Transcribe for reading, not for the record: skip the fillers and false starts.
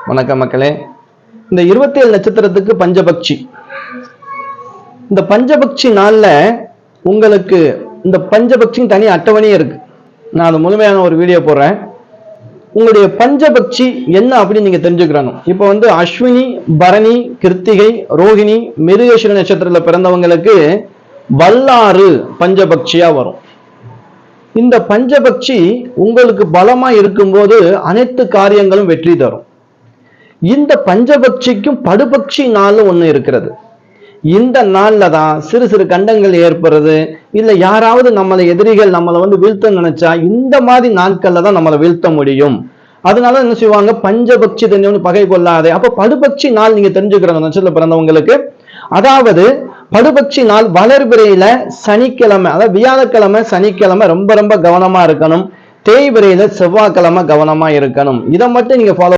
வணக்கம் மக்களே. இந்த 27 நட்சத்திரத்துக்கு பஞ்சபக்ஷி. இந்த பஞ்சபக்ஷி நாள்ல உங்களுக்கு இந்த பஞ்சபக்ஷி தனி அட்டவணையே இருக்கு. நான் அது முழுமையான ஒரு வீடியோ போடுறேன். உங்களுடைய பஞ்சபக்ஷி என்ன அப்படின்னு நீங்க தெரிஞ்சுக்கிறணும். இப்போ அஸ்வினி, பரணி, கிருத்திகை, ரோஹிணி, மிருகேஸ்வர நட்சத்திரத்துல பிறந்தவங்களுக்கு வல்லாறு பஞ்சபக்ஷியா வரும். இந்த பஞ்சபக்ஷி உங்களுக்கு பலமா இருக்கும்போது அனைத்து காரியங்களும் வெற்றி தரும். இந்த பஞ்சபக்ஷிக்கும் படுபக்ஷி நாள் ஒண்ணு இருக்கிறது. இந்த நாள்ல தான் சிறு சிறு கண்டங்கள் ஏற்படுறது, இல்ல யாராவது நம்மளை எதிரிகள் நம்மளை வீழ்த்த நினைச்சா இந்த மாதிரி நாட்கள்ல தான் நம்மளை வீழ்த்த முடியும். அதனால என்ன செய்வாங்க, பஞ்சபக்ஷி தெரிஞ்சவனு பகை கொள்ளாதே. அப்ப படுபக்ஷி நாள் நீங்க தெரிஞ்சுக்கிறோம் நட்சத்திரத்துல பிறந்தவங்களுக்கு. அதாவது படுபக்ஷி நாள் வளர்பிறையில சனிக்கிழமை, அதாவது வியாழக்கிழமை சனிக்கிழமை ரொம்ப ரொம்ப கவனமா இருக்கணும். தேய்பிறையில செவ்வாய்க்கிழமை கவனமா இருக்கணும். இதை மட்டும் நீங்க ஃபாலோ